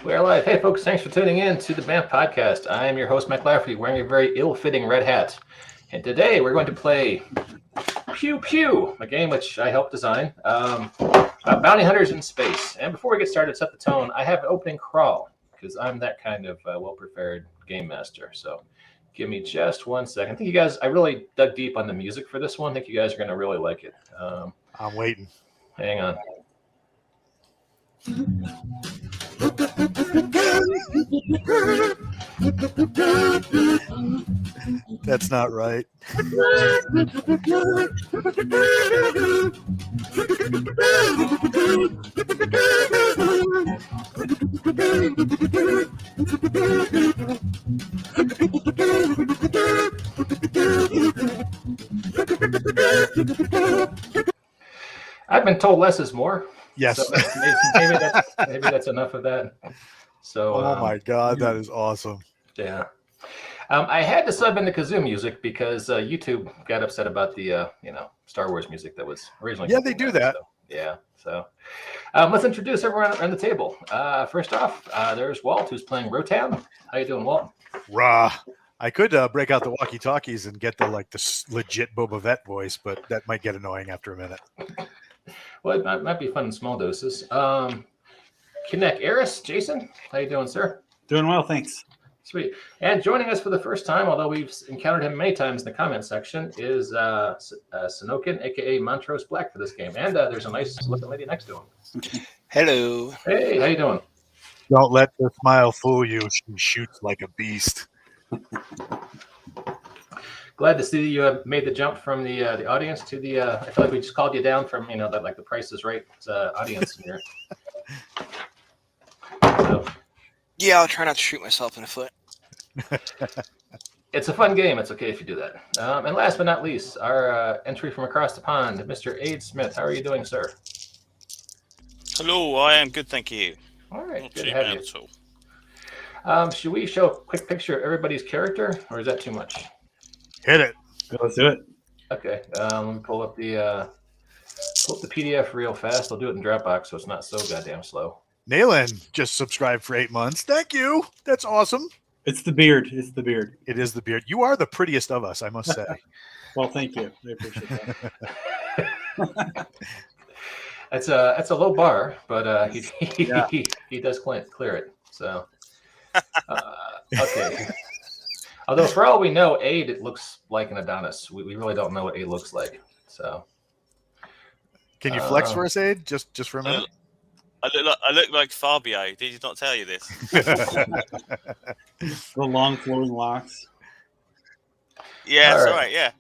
We're live. Hey, folks, thanks for tuning in to the BAMF podcast. I am your host, Mike Lafferty, wearing a very ill-fitting red hat. And today we're going to play Pew Pew, a game which I helped design, about bounty hunters in space. And before we get started, set the tone, I have an opening crawl, because I'm that kind of well-prepared game master. So give me just 1 second. I think you guys, I really dug deep on the music for this one. I think you guys are going to really like it. I'm waiting. Hang on. That's not right. I've been told less is more. Yes. So maybe that's enough of that. So. Oh my God, that is awesome. Yeah. I had to sub in the kazoo music because YouTube got upset about the Star Wars music that was originally. Yeah, they do that. So, yeah. So let's introduce everyone around the table. First off, there's Walt, who's playing Rotan. How you doing, Walt? Rah. I could break out the walkie-talkies and get the legit Boba Fett voice, but that might get annoying after a minute. Well, it might be fun in small doses. Kinect Eris, Jason, how you doing, sir? Doing well, thanks. Sweet. And joining us for the first time, although we've encountered him many times in the comment section, is Sanokin, a.k.a. Montrose Black for this game. And there's a nice looking lady next to him. Hello. Hey, how you doing? Don't let the smile fool you. She shoots like a beast. Glad to see you made the jump from the audience to the. I feel like we just called you down from that the Price is Right audience here. So, Yeah, I'll try not to shoot myself in the foot. it's a fun game. It's okay if you do that. And last but not least, our entry from across the pond, Mr. Aid Smith. How are you doing, sir? Hello, I am good, thank you. All right, Not good too to have bad you. at all. Should we show a quick picture of everybody's character, or is that too much? Hit it. Let's do it. Okay, let me pull up the PDF real fast. I'll do it in Dropbox so it's not so goddamn slow. Naylin just subscribed for 8 months. Thank you. That's awesome. It's the beard. It's the beard. It is the beard. You are the prettiest of us, I must say. Well, thank you. I appreciate that. It's a low bar, but he does clear it. So okay. Although for all we know, Aid it looks like an Adonis. We really don't know what Aid looks like. So Can you flex for us, Aid? Just for a minute. I look like Fabio. Did he not tell you this? The long flowing locks. Yeah, that's All right. Yeah.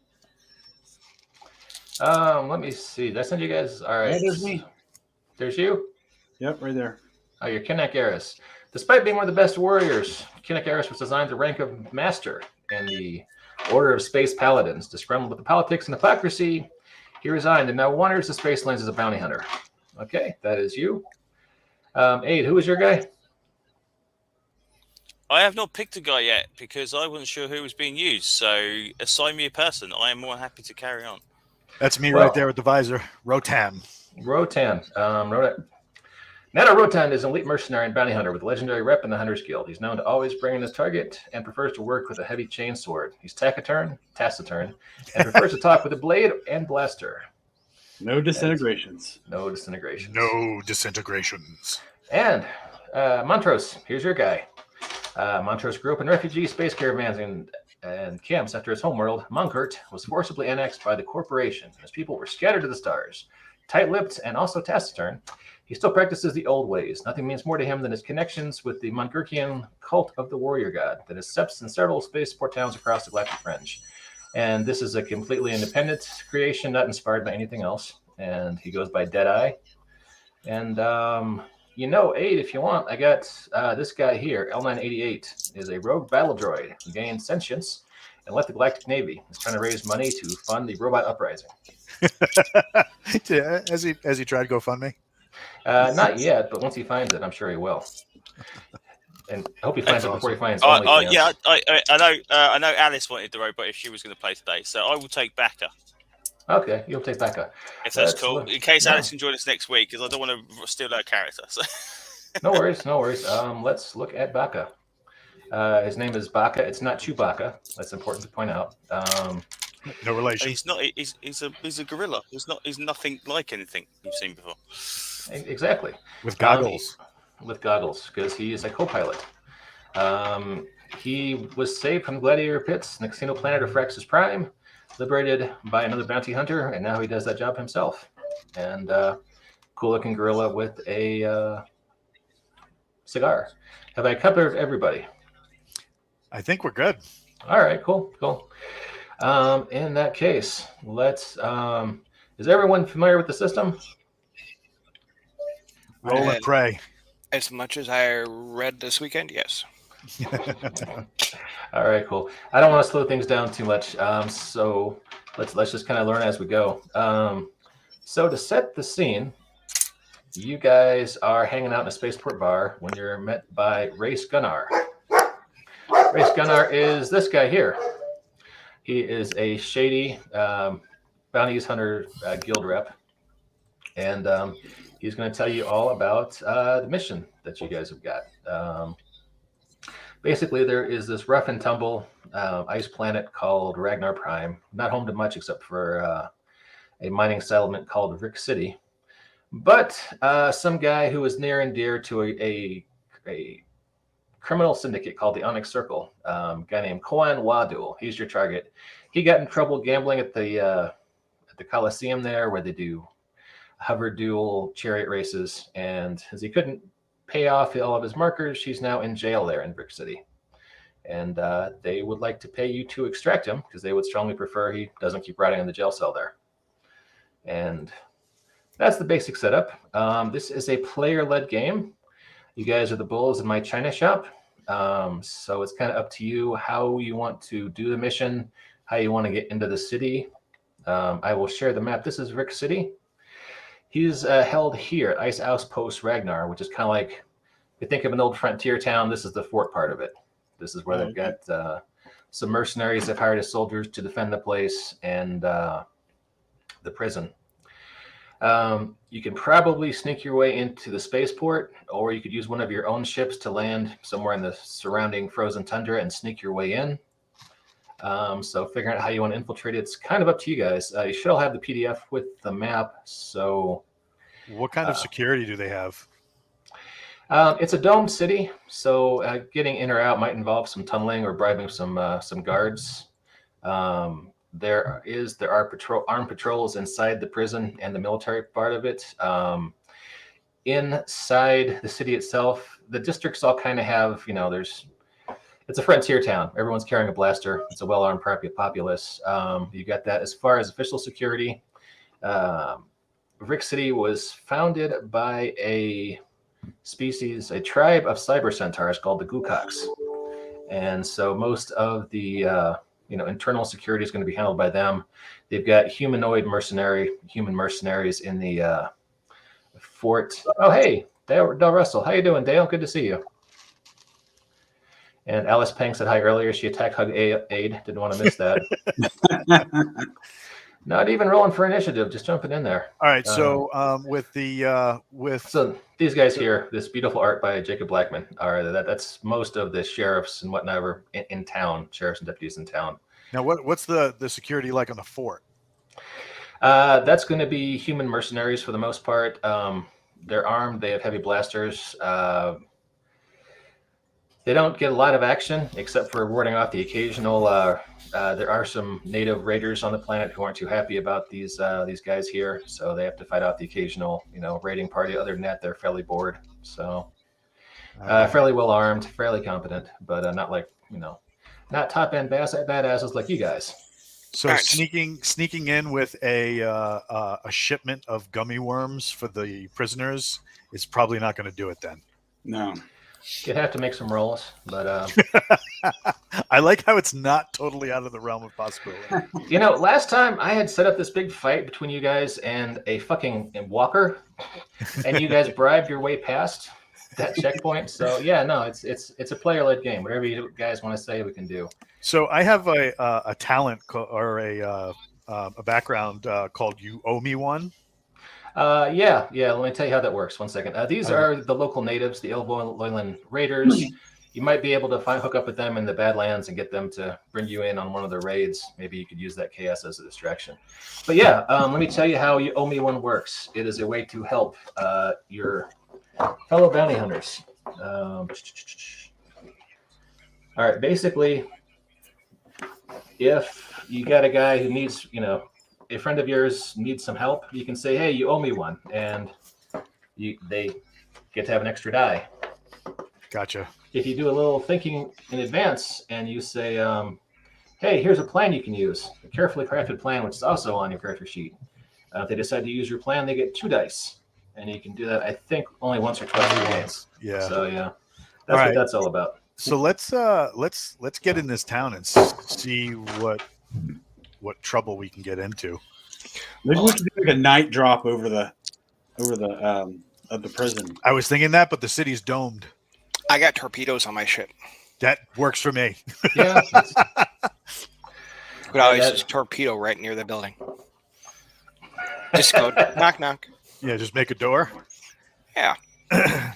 Let me see. Did I send you guys? All right. Yeah, there's me. There's you. Yep, right there. Oh, you're Kinect Eris. Despite being one of the best warriors, Kinect Eris was assigned the rank of Master in the Order of Space Paladins. Disgruntled with the politics and hypocrisy, he resigned and now wanders the space lanes as a bounty hunter. Okay, that is you. Aid, who is your guy? I have not picked a guy yet because I wasn't sure who was being used. So assign me a person. I am more happy to carry on. That's me right there with the visor. Rotan. Rotan. Nada Rotan is an elite mercenary and bounty hunter with a legendary rep in the Hunters Guild. He's known to always bring in his target and prefers to work with a heavy chainsword. He's taciturn, and prefers to talk with a blade and blaster. No disintegrations. No disintegrations. No disintegrations. And Montrose, here's your guy. Montrose grew up in refugee space caravans and camps after his homeworld, Munkert, was forcibly annexed by the corporation. His people were scattered to the stars. Tight-lipped and also taciturn, he still practices the old ways. Nothing means more to him than his connections with the Mungurkian cult of the warrior god that is steps in several spaceport towns across the galactic fringe. And this is a completely independent creation, not inspired by anything else. And he goes by Deadeye. And, Aid, if you want, I got this guy here, L988, is a rogue battle droid who gained sentience and left the Galactic Navy. He's trying to raise money to fund the robot uprising. Has he tried GoFundMe? Not yet, but once he finds it, I'm sure he will. And I hope he finds it before he finds OnlyFans. Yeah, I know Alice wanted the robot if she was going to play today, so I will take Becca. Okay, you'll take Becca. If that's cool. In case Alice can join us next week, because I don't want to steal her character. So. No worries, no worries. Let's look at Baka. His name is Baka. It's not Chewbacca. That's important to point out. No And relation. he's not. He's a gorilla. He's nothing like anything you've seen before. Exactly. With goggles. With goggles, because he is a co-pilot. He was saved from the gladiator pits in the casino planet of Fraxus Prime, liberated by another bounty hunter, and now he does that job himself. And cool-looking gorilla with a cigar. Have I covered everybody? I think we're good. All right, cool. In that case, let's. Is everyone familiar with the system? Roll and pray. As much as I read this weekend, yes. All right, cool. I don't want to slow things down too much, so let's just kind of learn as we go. So to set the scene, you guys are hanging out in a spaceport bar when you're met by Race Gunnar. Race Gunnar is this guy here. He is a shady bounties hunter guild rep, and he's going to tell you all about the mission that you guys have got. Basically, there is this rough and tumble ice planet called Ragnar Prime, not home to much except for a mining settlement called Rick City. But some guy who is near and dear to a criminal syndicate called the Onyx Circle, a guy named Koan Wadul. He's your target. He got in trouble gambling at the Coliseum there, where they do hover duel chariot races, and as he couldn't pay off all of his markers, he's now in jail there in Brick City. And they would like to pay you to extract him, because they would strongly prefer he doesn't keep rotting in the jail cell there. And that's the basic setup. This is a player-led game. You guys are the bulls in my china shop. So it's kind of up to you how you want to do the mission, how you want to get into the city. I will share the map. This is Rick City. He's held here at Ice Outpost Ragnar, which is kind of like, if you think of an old frontier town, this is the fort part of it. This is where they've got some mercenaries they've hired as soldiers to defend the place, and the prison. You can probably sneak your way into the spaceport, or you could use one of your own ships to land somewhere in the surrounding frozen tundra and sneak your way in. So figuring out how you want to infiltrate it's kind of up to you guys. You should all have the PDF with the map. So, what kind of security do they have? It's a domed city, so getting in or out might involve some tunneling or bribing some guards. There are armed patrols inside the prison and the military part of it. Inside the city itself, the districts all kind of have, it's a frontier town. Everyone's carrying a blaster. It's a well-armed populace. You got that. As far as official security, Rick City was founded by a tribe of cyber centaurs called the Gookoks. And so most of the internal security is going to be handled by them. They've got human mercenaries in the fort. Oh, hey, Dale Russell. How you doing, Dale? Good to see you. And Alice Pang said hi earlier. She attacked Hug Aid. Didn't want to miss that. Not even rolling for initiative, just jumping in there. All right, so so these guys here, this beautiful art by Jacob Blackman, that's most of the sheriffs and whatnot in town, sheriffs and deputies in town. Now, what's the security like on the fort? That's going to be human mercenaries for the most part. They're armed. They have heavy blasters. They don't get a lot of action except for warding off the occasional. There are some native raiders on the planet who aren't too happy about these guys here, so they have to fight off the occasional, raiding party. Other than that, they're fairly bored. So, fairly well armed, fairly competent, but not like not top end badasses like you guys. So Right. sneaking in with a shipment of gummy worms for the prisoners is probably not going to do it then. No. You'd have to make some rolls, but I like how it's not totally out of the realm of possibility. last time I had set up this big fight between you guys and a fucking walker, and you guys bribed your way past that checkpoint. So yeah, no, it's a player-led game. Whatever you guys want to say, we can do. So I have a talent or a background called "You Owe Me One." Yeah. Let me tell you how that works. One second. These are the local natives, the Alloyian Raiders. You might be able to hook up with them in the Badlands and get them to bring you in on one of their raids. Maybe you could use that chaos as a distraction. But yeah, let me tell you how you owe me one works. It is a way to help your fellow bounty hunters. All right, basically, if you got a guy who needs, a friend of yours needs some help, you can say, hey, you owe me one, and they get to have an extra die. Gotcha. If you do a little thinking in advance and you say, hey, here's a plan you can use, a carefully crafted plan, which is also on your character sheet. If they decide to use your plan, they get 2 dice. And you can do that, I think, only once or twice a game. Yeah. So, yeah, that's what that's all about. So let's get in this town and see what trouble we can get into. Maybe we should do like a night drop over the of the prison. I was thinking that, but the city's domed. I got torpedoes on my ship. That works for me. Yeah. But always just torpedo right near the building. Just go knock knock. Yeah, just make a door. Yeah.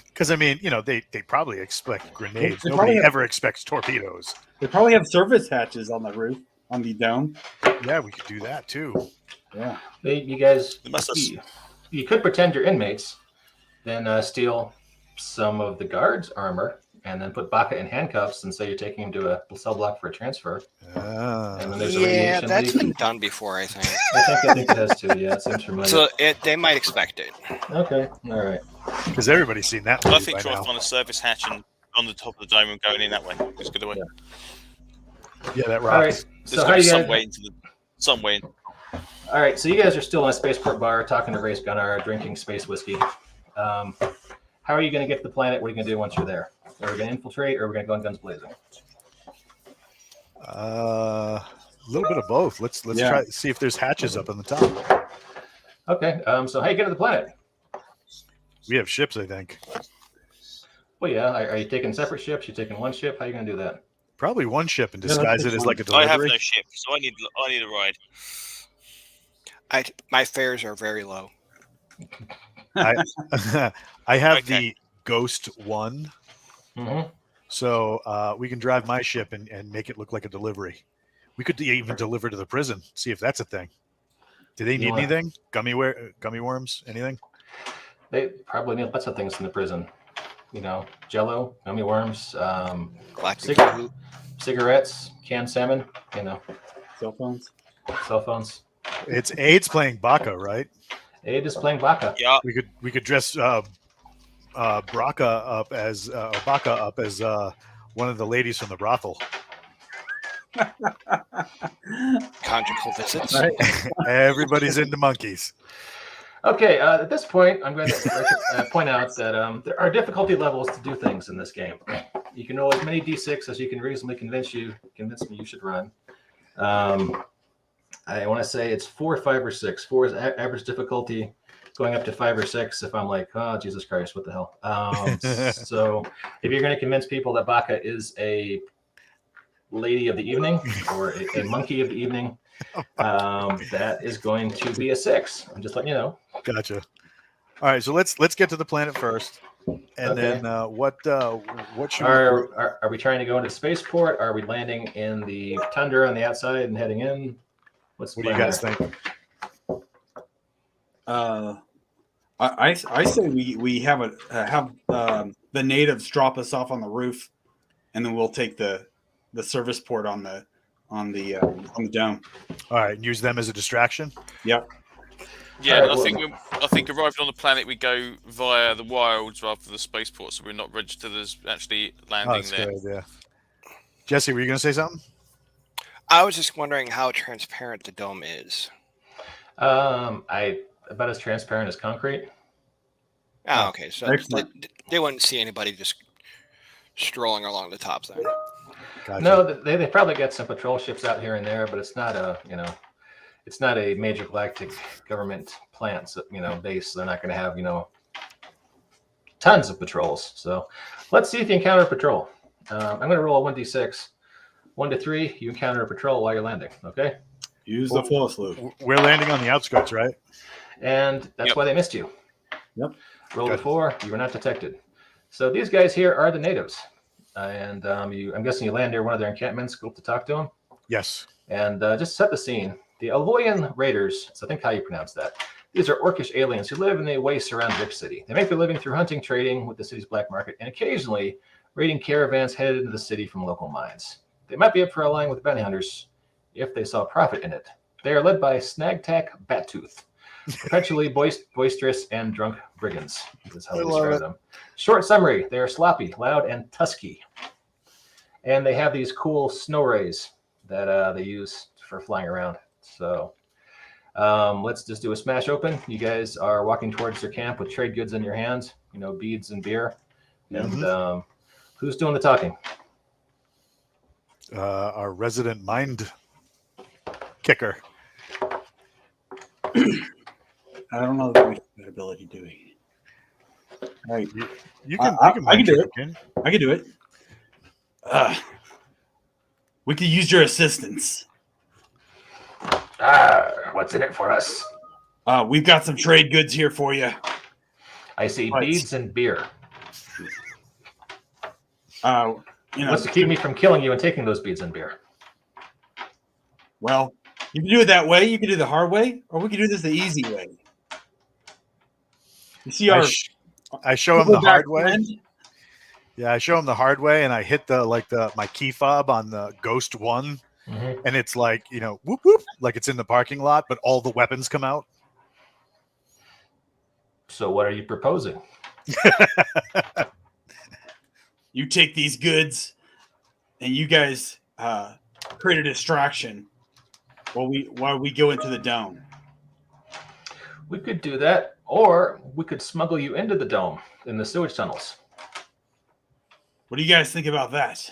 Because I mean, they probably expect grenades. They Nobody probably ever expects torpedoes. They probably have service hatches on the roof, on the dome. Yeah, we could do that too. Yeah. You guys, They must have- you could pretend you're inmates, then steal some of the guards' armor, and then put Baka in handcuffs and say you're taking him to a cell block for a transfer. And then there's a Yeah, radiation that's leak. been done before, I think. I think it has to. Yeah, it seems familiar. So they might expect it. Okay, all right. Because everybody's seen that I movie think by try to now. find a service hatch and on the top of the dome and going in that way. It's a good way. Yeah, that All right. rocks. There's So got how to be you some guys? way into some way. All right. So you guys are still in a spaceport bar talking to Race Gunnar, drinking space whiskey. How are you going to get to the planet? What are you going to do once you're there? Are we going to infiltrate, or are we going to go in guns blazing? A little bit of both. Let's Yeah. try see if there's hatches up on the top. Okay. So how you get to the planet? We have ships, I think. Well, yeah. Are you taking separate ships? You taking one ship? How are you going to do that? Probably one ship and Yeah, that's disguise it as fine. like a I have delivery. no ship, so I need a ride. My fares are very low. I have Okay. the Ghost One, Mm-hmm. so we can drive my ship and make it look like a delivery. We could even deliver to the prison. See if that's a thing. Do they need wanna- anything? Gummy worms? Anything? They probably need lots of things in the prison. Jello, gummy worms, Galactic Cigarette. Food. cigarettes, canned salmon. Cell phones. Cell phones. It's AIDS playing Baka, right? Aid is playing Baka. Yeah, We could dress Baka up as one of the ladies from the brothel. Conjugal visits. Right. Everybody's into monkeys. Okay, at this point, I'm going to point out that there are difficulty levels to do things in this game. You can roll as many d6 as you can reasonably convince me you should run. I want to say it's 4, 5, or 6. 4 is average difficulty, going up to 5 or 6 if I'm like, oh, Jesus Christ, what the hell? So if you're going to convince people that Baka is a lady of the evening or a monkey of the evening, that is going to be a 6. I'm just letting you know. Gotcha. All right, so let's get to the planet first, and Okay. then what should we? Are we trying to go into spaceport? Are we landing in the tundra on the outside and heading in? What's the What do you plan guys there? think? I say we have the natives drop us off on the roof, and then we'll take the service port on the dome. All right, use them as a distraction. Yep. yeah. Alright, I think arriving on the planet, we go via the wilds rather than the spaceport, so we're not registered as actually Oh, landing that's there. good. Yeah. Jesse, were you going to say something? I was just wondering how transparent the dome is. I about as transparent as concrete. Oh, okay. So Excellent. they wouldn't see anybody just strolling along the top then. Gotcha. No, they probably got some patrol ships out here and there, but it's not it's not a major galactic government plant, so, base. So they're not going to have tons of patrols. So let's see if you encounter a patrol. I'm going to roll a 1d6. 1 to 3, you encounter a patrol while you're landing. Okay. Use the flow slope. We're landing on the outskirts, right? and that's why they missed you. Yep. Roll a Good. 4. You were not detected. So these guys here are the natives, and I'm guessing you land near one of their encampments. Go up to talk to them, Yes. and just set the scene. The Alloyian Raiders. So I think how you pronounce that. These are orcish aliens who live in the wastes around Rich City. They make their living through hunting, trading with the city's black market, and occasionally raiding caravans headed into the city from local mines. They might be up for allying with bounty hunters if they saw profit in it. They are led by Snagtack Battooth, perpetually boisterous and drunk brigands. Is how I they love describe it. them. Short summary: they are sloppy, loud, and tusky, and they have these cool snow rays that they use for flying around. So let's just do a smash open. You guys are walking towards your camp with trade goods in your hands, beads and beer. And who's doing the talking? Our resident mind kicker. I don't know that we have that ability, do we? All right. You can. I You can can mind do trick it. again. I can do it. We could use your assistance. What's in it for us? We've got some trade goods here for you. I see Right. beads and beer. Well, What's to keep me from killing you and taking those beads and beer? you can do it that way. You can do the hard way, or we can do this the easy way. You see our I show him the hard Silverback way. friend? Yeah, I show him the hard way, and I hit my key fob on the Ghost One, and it's like whoop whoop, like it's in the parking lot, but all the weapons come out. So what are you proposing? You take these goods, and you guys create a distraction while we go into the dome. We could do that, or we could smuggle you into the dome in the sewage tunnels. What do you guys think about that?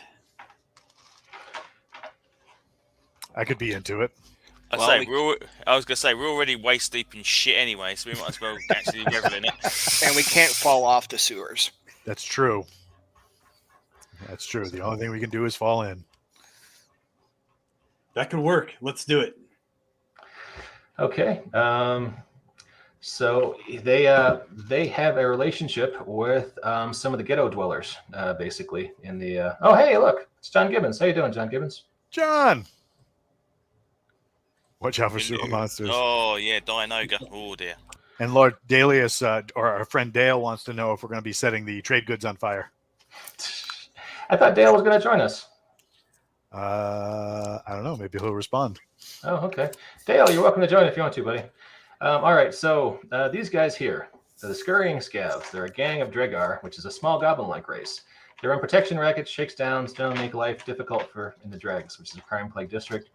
I could be into it. I was gonna say we're already waist deep in shit anyway, so we might as well actually revel in it. And we can't fall off the sewers. That's true. That's true. The only thing we can do is fall in. That could work. Let's do it. Okay. So they have a relationship with some of the ghetto dwellers, basically. In the oh, hey, look, it's John Gibbons. How you doing, John Gibbons? John, watch out for sewer Hello. monsters. Oh yeah, Dianoga. Oh dear. And Lord Dalius, or our friend Dale, wants to know if we're going to be setting the trade goods on fire. I thought Dale was going to join us. I don't know. Maybe he'll respond. Oh, okay. Dale, you're welcome to join if you want to, buddy. All right, so these guys here, the Scurrying Scavs, they're a gang of Dregar, which is a small goblin-like race. They run protection rackets, shakedowns, generally make life difficult in the Dregs, which is a crime-plagued district.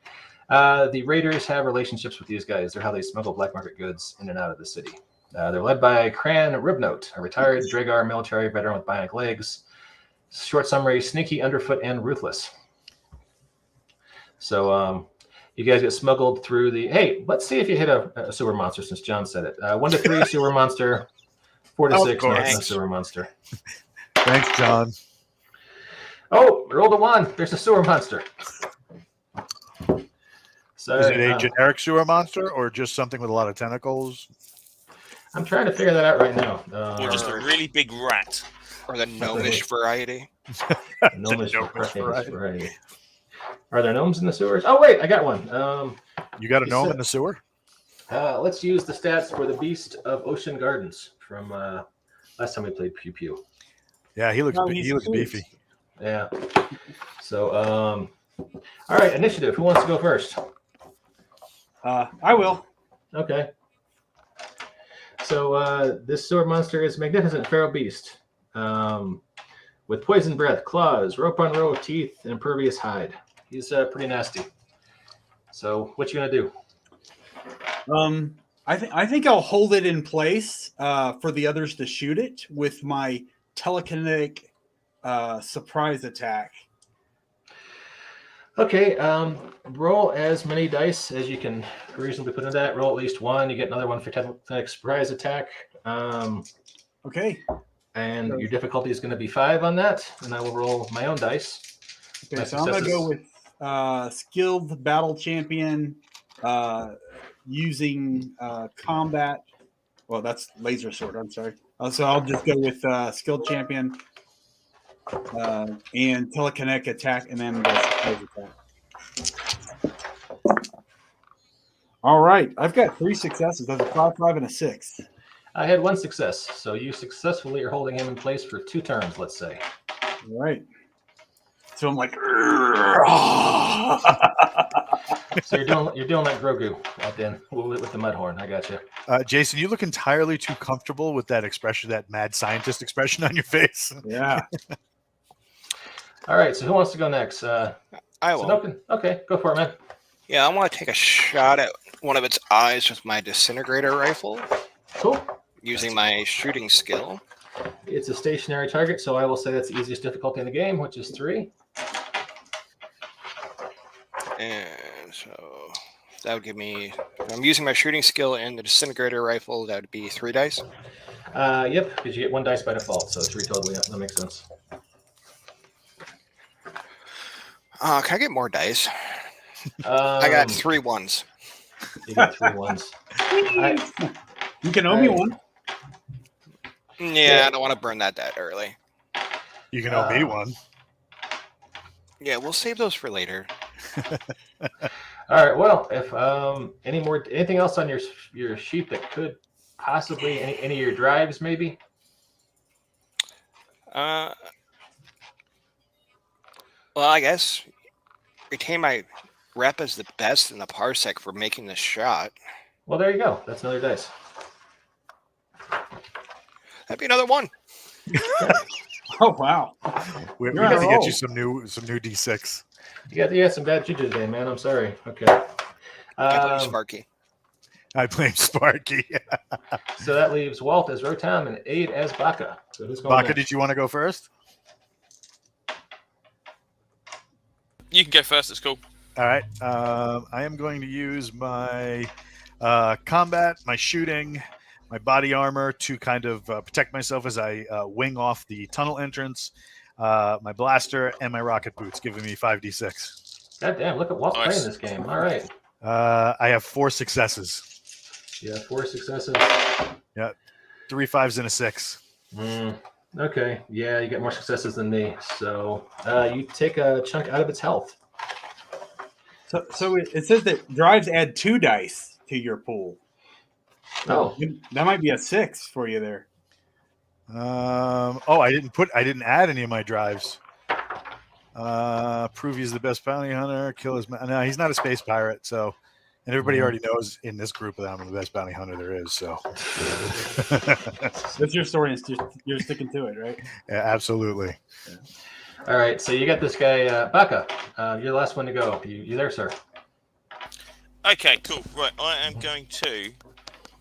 The Raiders have relationships with these guys. They're how they smuggle black market goods in and out of the city. They're led by Cran Ribnote, a retired Dregar military veteran with bionic legs. Short summary: sneaky, underfoot, and ruthless. So you guys get smuggled through the... Hey, let's see if you hit a sewer monster, since John said it. 1 to 3, sewer monster. 4 to 6, not a sewer monster. Thanks, John. Oh, roll a 1. There's a sewer monster. So, Is it a generic sewer monster or just something with a lot of tentacles? I'm trying to figure that out right now. Or just a really big rat. Or the gnomish variety. Gnomish Gnomish variety. Are there gnomes in the sewers? Oh, wait, I got one. You got a gnome in the sewer? Let's use the stats for the Beast of Ocean Gardens from last time we played Pew Pew. Yeah, he looks he's sweet. beefy. Yeah. So, all right, initiative. Who wants to go first? I will. Okay. So this sewer monster is magnificent feral beast with poison breath, claws, rope on row of teeth, and impervious hide. He's pretty nasty. So what you gonna do? I think I'll hold it in place for the others to shoot it with my telekinetic surprise attack. Okay, roll as many dice as you can reasonably put in that. Roll at least 1. You get another one for telekinetic surprise attack. Okay. And your difficulty is going to be 5 on that. And I will roll my own dice. Okay, so I'm going to go with skilled battle champion using combat Well, that's laser sword. I'm sorry. So I'll just go with skilled champion and telekinetic attack, and then the surprise attack. All right, I've got 3 successes. That's a 5, 5, and a 6. I had 1 success, so you successfully are holding him in place for 2 turns, let's say. All right. So I'm like, So you're doing like Grogu out then with the mud horn. I got you. Jason, you look entirely too comfortable with that expression, that mad scientist expression on your face. yeah. All right. So who wants to go next? I will. Sunokin? Okay, go for it, man. Yeah, I want to take a shot at one of its eyes with my disintegrator rifle Cool. using my shooting skill. It's a stationary target, so I will say that's the easiest difficulty in the game, which is 3. And so that would give me, if I'm using my shooting skill and the disintegrator rifle, that would be 3 dice. Yep, because you get 1 dice by default, so 3 total. Yeah, that makes sense. Can I get more dice? I got 3 ones. You got 3 ones. You can owe me one. Yeah, I don't want to burn that early. You can owe me one. Yeah, we'll save those for later. All right. Well, if anything else on your sheet that could possibly any of your drives, maybe. Well, I guess retain my rep as the best in the parsec for making the shot. Well, there you go. That's another dice. That'd be another 1. Oh wow. We You're have on to a get roll. you some new D6. You got some bad juju today, man. I'm sorry. Okay. I blame Sparky. I blame Sparky. So that leaves Walt as Rotom and Aid as Baka. So who's going Baka, next? did you want to go first? You can go first. It's cool. All right. I am going to use my combat, my shooting, my body armor to kind of protect myself as I wing off the tunnel entrance, my blaster, and my rocket boots, giving me 5d6. God damn, look at Walt Nice. playing this game. All right. I have 4 successes. Yeah, 4 successes. 3 5s and a 6. Okay. Yeah, you get more successes than me. So you take a chunk out of its health. So it says that drives add 2 dice to your pool. Oh. That might be a 6 for you there. I didn't add any of my drives. Prove he's the best bounty hunter. Kill his. No, he's not a space pirate. So, and everybody already knows in this group that I'm the best bounty hunter there is. So, That's your story, and you're sticking to it, right? yeah, absolutely. All right. So you got this guy, Baka. You're the last one to go. You there, sir? Okay, cool. Right, I am going to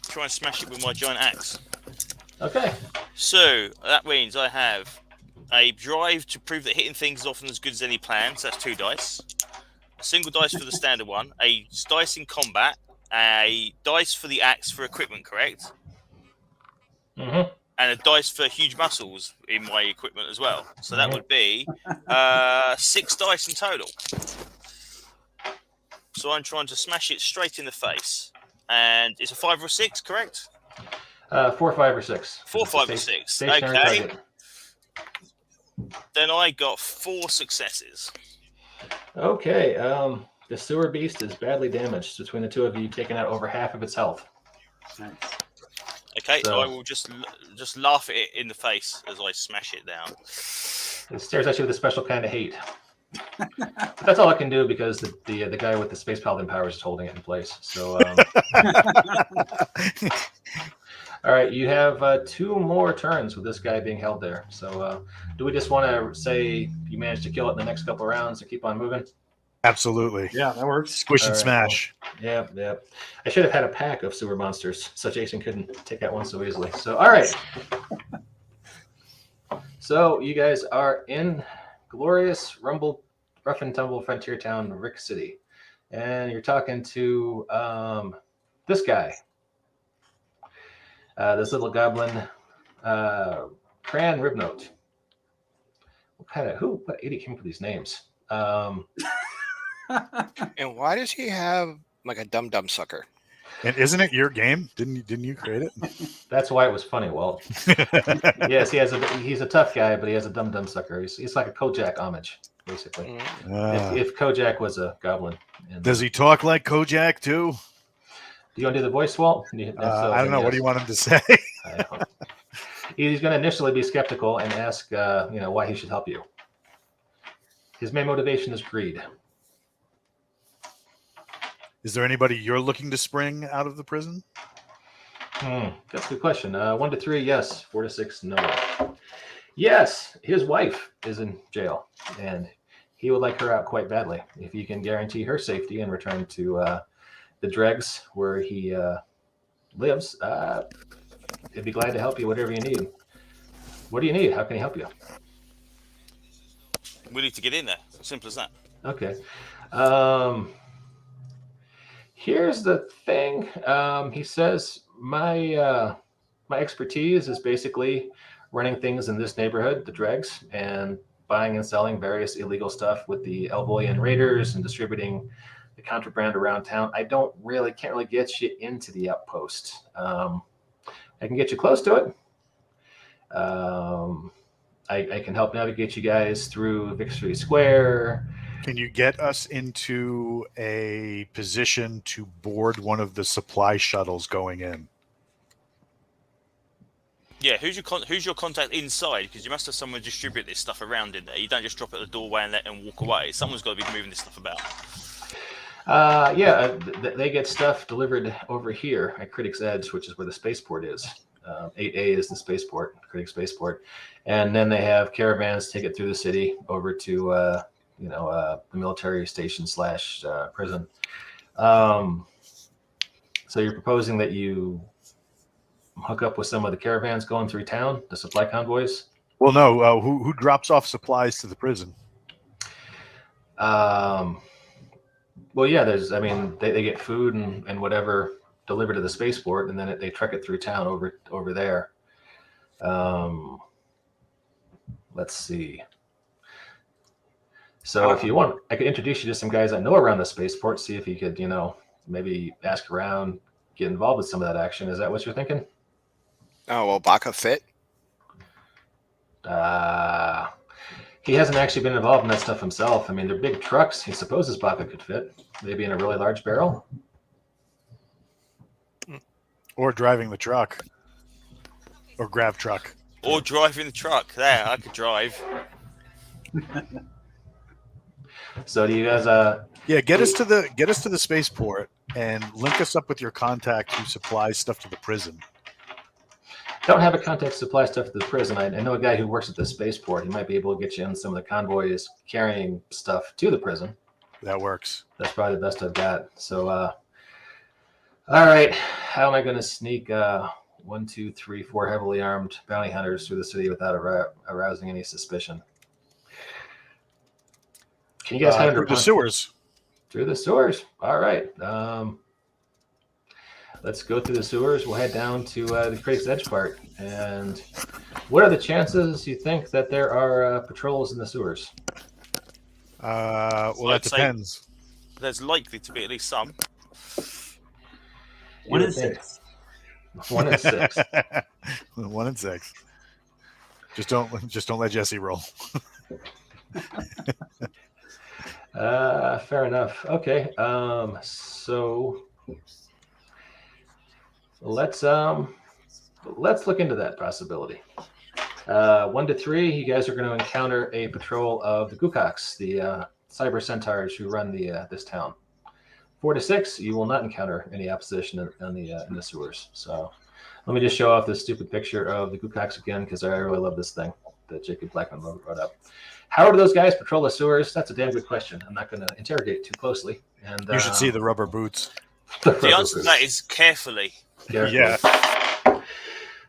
try and smash it with my giant axe. Okay. So that means I have a drive to prove that hitting things is often as good as any plan. So that's 2 dice. A single dice for the standard one. A dice in combat. A dice for the axe for equipment, correct? Mm-hmm. And a dice for huge muscles in my equipment as well. So that would be 6 dice in total. So I'm trying to smash it straight in the face. And it's a 5 or 6, correct? 4, 5, or 6. 4, 5, or 6. Stationary Okay. target. Then I got 4 successes. Okay. The sewer beast is badly damaged. Between the two of you, taking out over half of its health. Nice. Okay, So- I will just laugh at it in the face as I smash it down. It stares at you with a special kind of hate. That's all it can do because the guy with the space paladin powers is holding it in place. So, all right, you have 2 more turns with this guy being held there. So, do we just want to say you managed to kill it in the next couple of rounds and keep on moving? Absolutely. Yeah, that works. Squish and All right, smash. Yep. I should have had a pack of sewer monsters, so Jason couldn't take out one so easily. So, all right. So, you guys are in glorious rough and tumble frontier town, Rick City, and you're talking to this guy, this little goblin, Cran Ribnote. What idiot came up with these names? And why does he have like a dum-dum sucker? And isn't it your game? Didn't you create it? That's why it was funny, Walt. Yes, he's a tough guy, but he has a dumb sucker. He's like a Kojak homage, basically. If Kojak was a goblin. And, Does he talk like Kojak too? do you want to do the voice, Walt? I don't know. What do you want him to say? He's going to initially be skeptical and ask, why he should help you. His main motivation is greed. Is there anybody you're looking to spring out of the prison? That's a good question. 1 to 3, yes. 4 to 6, no. Yes, his wife is in jail, and he would like her out quite badly. If you can guarantee her safety and return to the dregs where he lives, he'd be glad to help you, whatever you need. What do you need? How can he help you? We need to get in there. Simple as that. Okay. Here's the thing. He says my expertise is basically running things in this neighborhood, the dregs, and buying and selling various illegal stuff with the Alloyian Raiders and distributing the contraband around town. I can't really get you into the outpost. I can get you close to it. I can help navigate you guys through Victory Square. Can you get us into a position to board one of the supply shuttles going in? Yeah, who's your contact inside? Because you must have someone distribute this stuff around in there. You don't just drop it at the doorway and let them walk away. Someone's got to be moving this stuff about. They get stuff delivered over here at Critic's Edge, which is where the spaceport is. 8A is the spaceport, Critic Spaceport, and then they have caravans take it through the city over to the military station / prison. So you're proposing that you hook up with some of the caravans going through town, the supply convoys? Well, no. Who drops off supplies to the prison? Well, yeah. They get food and whatever delivered to the spaceport, and then they truck it through town over there. Let's see. So if you want, I could introduce you to some guys I know around the spaceport, see if you could, maybe ask around, get involved with some of that action. Is that what you're thinking? Oh, well, Baka fit. He hasn't actually been involved in that stuff himself. I mean, they're big trucks. He supposes Baka could fit, maybe in a really large barrel. Or driving the truck. Or grab truck. Or driving the truck. There, I could drive. So do you guys get us to the spaceport and link us up with your contact who supplies stuff to the prison. Don't have a contact supply stuff to the prison. I know a guy who works at the spaceport. He might be able to get you in some of the convoys carrying stuff to the prison. That works. That's probably the best I've got. So all right, how am I going to sneak 1, 2, 3, 4 heavily armed bounty hunters through the city without arousing any suspicion? Can you guys head through the sewers? Through the sewers. All right. Let's go through the sewers. We'll head down to the Critic's Edge part. And what are the chances you think that there are patrols in the sewers? Well, that depends. There's likely to be at least some. 1 in 6. 1 in 6. 1 in 6. Just don't let Jesse roll. Fair enough. Okay. So let's look into that possibility. 1 to 3, you guys are going to encounter a patrol of the Gukaks, the cyber centaurs who run this town. 4 to 6, you will not encounter any opposition in the sewers. So let me just show off this stupid picture of the Gukaks again, because I really love this thing that Jacob Blackman wrote up. How do those guys patrol the sewers? That's a damn good question. I'm not going to interrogate too closely. And you should see the rubber boots. The answer to that is carefully. Yeah.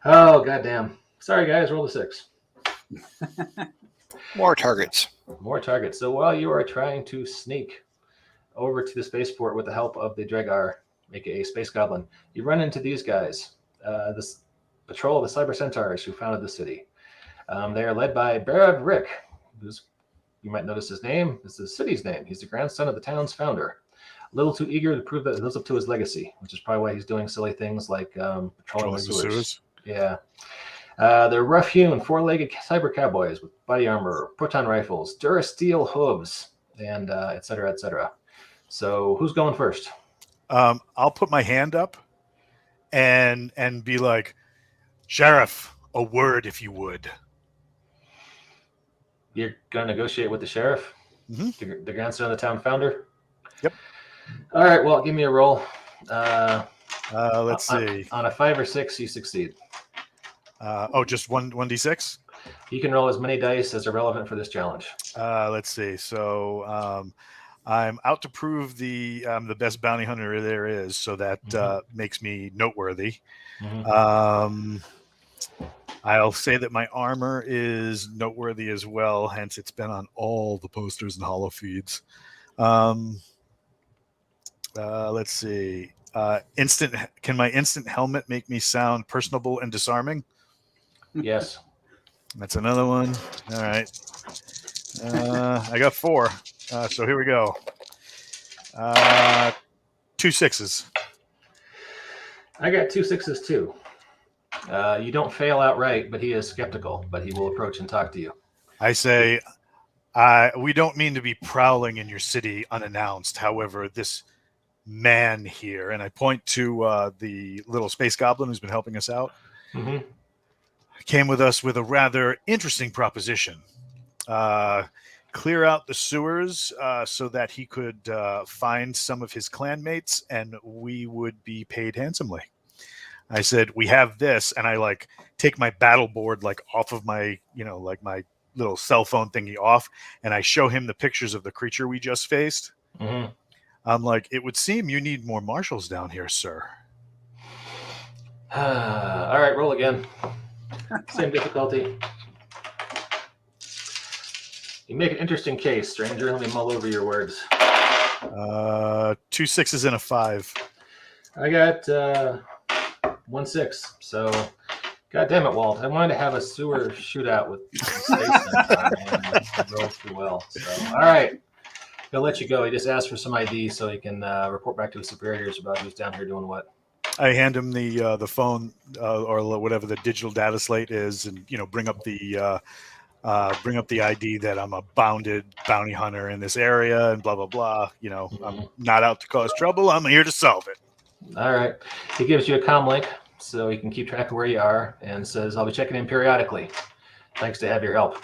Oh, goddamn. Sorry, guys. Roll the 6. More targets. More targets. So while you are trying to sneak over to the spaceport with the help of the Dregar, aka Space Goblin, you run into these guys, this patrol of the Cyber Centaurs who founded the city. They are led by Barad Rick, who's, you might notice his name. This is the city's name. He's the grandson of the town's founder. a little too eager to prove that he lives up to his legacy, which is probably why he's doing silly things like patrolling the sewers. Yeah. They're rough-hewn, four-legged cyber cowboys with body armor, proton rifles, Durasteel hooves, and et cetera, et cetera. So who's going first? I'll put my hand up and be like, Sheriff, a word if you would. You're going to negotiate with the sheriff? Mm-hmm. The grandson of the town founder? Yep. All right, well, give me a roll. Let's see. On a 5 or 6, you succeed. Just 1d6? You can roll as many dice as are relevant for this challenge. Let's see. So I'm out to prove the best bounty hunter there is, so that makes me noteworthy. I'll say that my armor is noteworthy as well, hence it's been on all the posters and holo feeds. Let's see. Can my instant helmet make me sound personable and disarming? Yes. That's another one. All right. I got 4. So here we go. 2 6s. I got 2 6s too. You don't fail outright, but he is skeptical, but he will approach and talk to you. I say, we don't mean to be prowling in your city unannounced. However, this man here, and I point to the little space goblin who's been helping us out, came with us with a rather interesting proposition. Clear out the sewers so that he could find some of his clanmates, and we would be paid handsomely. I said, we have this, and I take my battle board off of my, my little cell phone thingy off, and I show him the pictures of the creature we just faced. I'm like, it would seem you need more marshals down here, sir. All right, roll again. Same difficulty. You make an interesting case, stranger. Let me mull over your words. 2 6s and a 5. I got 1 6. So, God damn it, Walt. I wanted to have a sewer shootout with space and roll too well. So, all right. He'll let you go. He just asked for some ID so he can report back to his superiors about who's down here doing what. I hand him the phone or whatever the digital data slate is, and bring up the ID that I'm a bounded bounty hunter in this area, and blah blah blah. I'm not out to cause trouble. I'm here to solve it. All right. He gives you a comm link so he can keep track of where you are, and says, "I'll be checking in periodically. Thanks to have your help."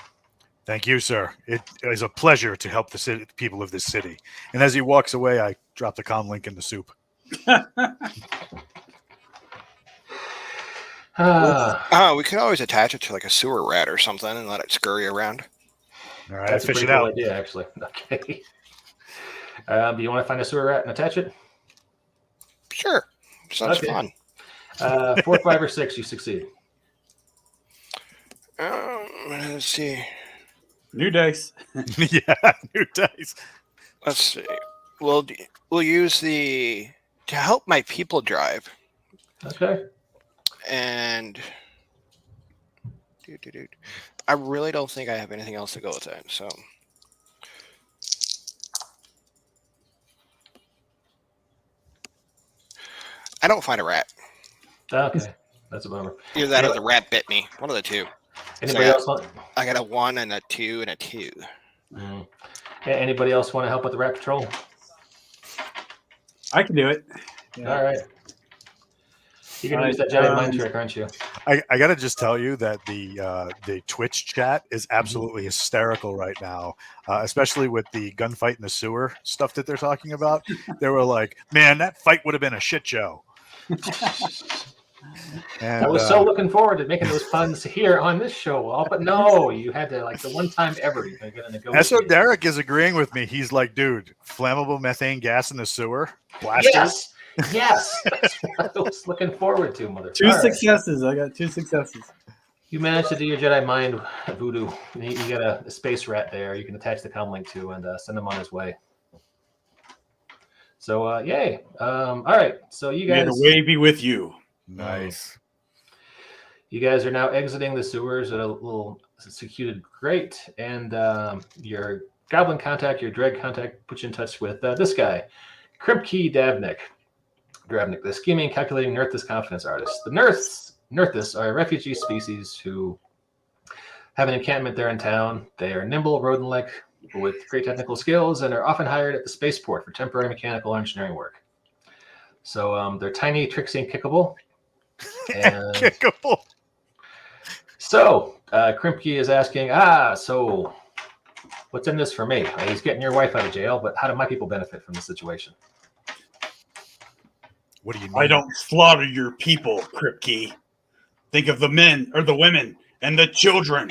Thank you, sir. It is a pleasure to help the people of this city. And as he walks away, I drop the comm link in the soup. We could always attach it to a sewer rat or something and let it scurry around. All right, that's fish a pretty it cool out. idea, actually. Okay. Do you want to find a sewer rat and attach it? Sure. Sounds fun. 4, 5, or 6, you succeed. Let's see. New dice. Yeah, new dice. Let's see. We'll use to help my people drive. Okay. And I really don't think I have anything else to go with that. So I don't find a rat. Okay. That's a bummer. Either that or the rat bit me. One of the two. Anybody else want? I got a 1 and a 2 and a 2. Yeah, anybody else want to help with the rat patrol? I can do it. Yeah. All right. You're going to use that giant mind trick, aren't you? I got to just tell you that the Twitch chat is absolutely hysterical right now, especially with the gunfight in the sewer stuff that they're talking about. They were like, man, that fight would have been a shit show. And, I was so looking forward to making those puns here on this show, Walt, but no, you had to, the one time ever, you're going to negotiate. So Derek is agreeing with me. He's like, dude, flammable methane gas in the sewer? Blasters? Yes. That's what I was looking forward to, mother. 2 successes. I got 2 successes. You managed to do your Jedi mind voodoo. You got a space rat there you can attach the comm link to and send him on his way. So, yay. All right. So you guys... May the way be with you. Nice. You guys are now exiting the sewers at a little secluded grate, and your goblin contact, your dread contact, puts you in touch with this guy, Kripke Dravnik, the scheming, calculating Nerthus confidence artist. The Nerthus are a refugee species who have an encampment there in town. They are nimble, rodent-like, with great technical skills, and are often hired at the spaceport for temporary mechanical or engineering work. So they're tiny, tricksy, and kickable. And Kickable. so Kripke is asking, so what's in this for me? He's getting your wife out of jail, but how do my people benefit from the situation? What do you mean? I don't slaughter your people, Kripke. Think of the men or the women and the children.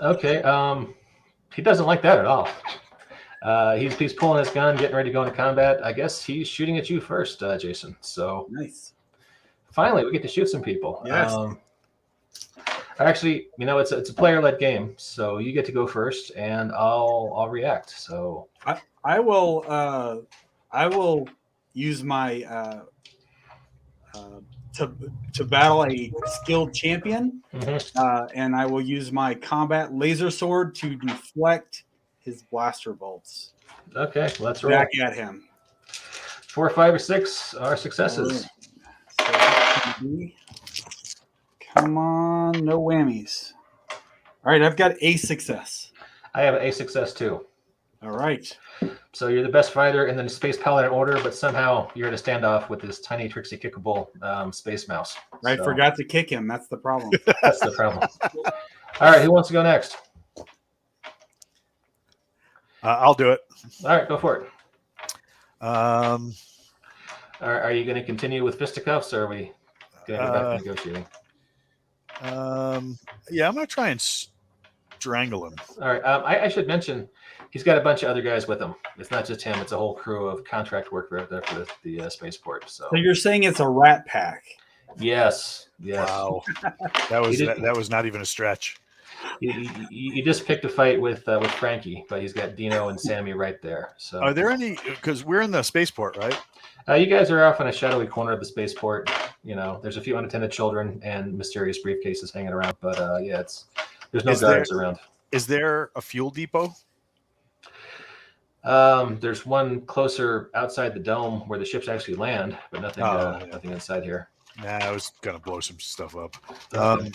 Okay, he doesn't like that at all. He's pulling his gun, getting ready to go into combat. I guess he's shooting at you first, Jason. So Nice. finally, we get to shoot some people. Yes. Actually, it's a player-led game, so you get to go first, and I'll react. So I will use my to battle a skilled champion, and I will use my combat laser sword to deflect his blaster bolts. Okay, let's roll. Back at him. 4, 5, or 6 are successes. Come on, no whammies. All right, I've got a success. I have a success too. All right. So you're the best fighter in the Space Paladin order, but somehow you're at a standoff with this tiny, tricksy, kickable space mouse. I So forgot to kick him. That's the problem. that's the problem. All right, who wants to go next? I'll do it. All right, go for it. Um, Are you going to continue with fisticuffs, or are we going to go back to negotiating? yeah, I'm gonna try and strangle him. All right. I should mention he's got a bunch of other guys with him. It's not just him; it's a whole crew of contract workers out there for the spaceport. So you're saying it's a rat pack? yes. Wow, that was not even a stretch. You just picked a fight with Frankie, but he's got Dino and Sammy right there. So Are there any? Because we're in the spaceport, right? you guys are off in a shadowy corner of the spaceport. There's a few unattended children and mysterious briefcases hanging around, but there's no guards around. Is there a fuel depot? There's one closer outside the dome where the ships actually land, but nothing inside here. Nah, I was gonna blow some stuff up. Okay.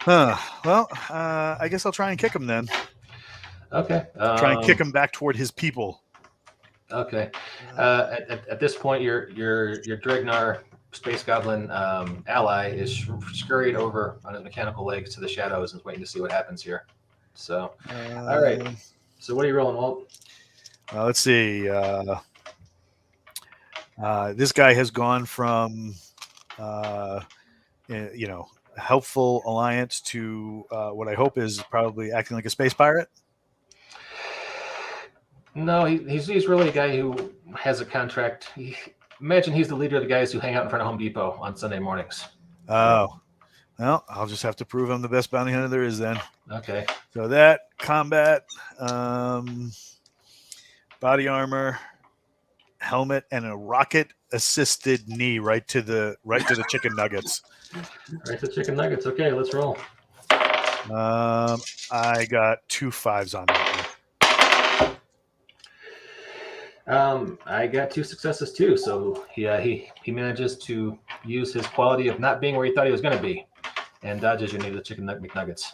Well, I guess I'll try and kick him then. Okay. Try and kick him back toward his people. Okay. At this point, your Dregnar space goblin ally is scurried over on his mechanical legs to the shadows and is waiting to see what happens here. So, all right. So, what are you rolling, Walt? Let's see. This guy has gone from, helpful alliance to what I hope is probably acting like a space pirate. No, he's really a guy who has a contract. Imagine he's the leader of the guys who hang out in front of Home Depot on Sunday mornings. Oh, well, I'll just have to prove I'm the best bounty hunter there is then. Okay. So that combat, body armor, helmet, and a rocket-assisted knee right to the chicken nuggets. Right to chicken nuggets. Okay, let's roll. I got 2 5s on that one. I got 2 successes too. So he manages to use his quality of not being where he thought he was going to be, and dodges your knee to the chicken McNuggets.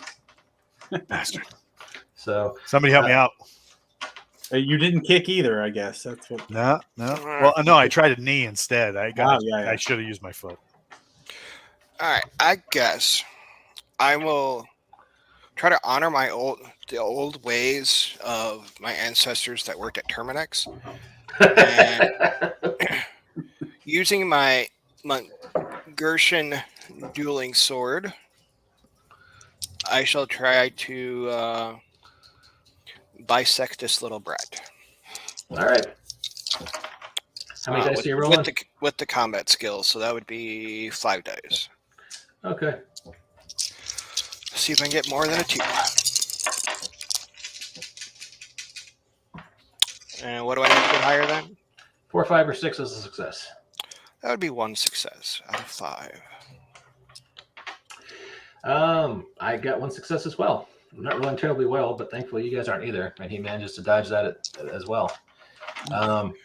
Bastard. So Somebody help me out. You didn't kick either, I guess. That's what. No. Well, no, I tried a knee instead. Yeah. I should have used my foot. All right, I guess I will try to honor the old ways of my ancestors that worked at Terminex, and using my Gershon dueling sword, I shall try to bisect this little brat. all right. How many dice are you rolling? With the combat skills, so that would be 5 dice. Okay. See if I can get more than a 2. And what do I need to get higher than? 4, 5, or 6 is a success. That would be 1 success out of 5. I got 1 success as well. not rolling terribly well, but thankfully you guys aren't either, and he manages to dodge that as well.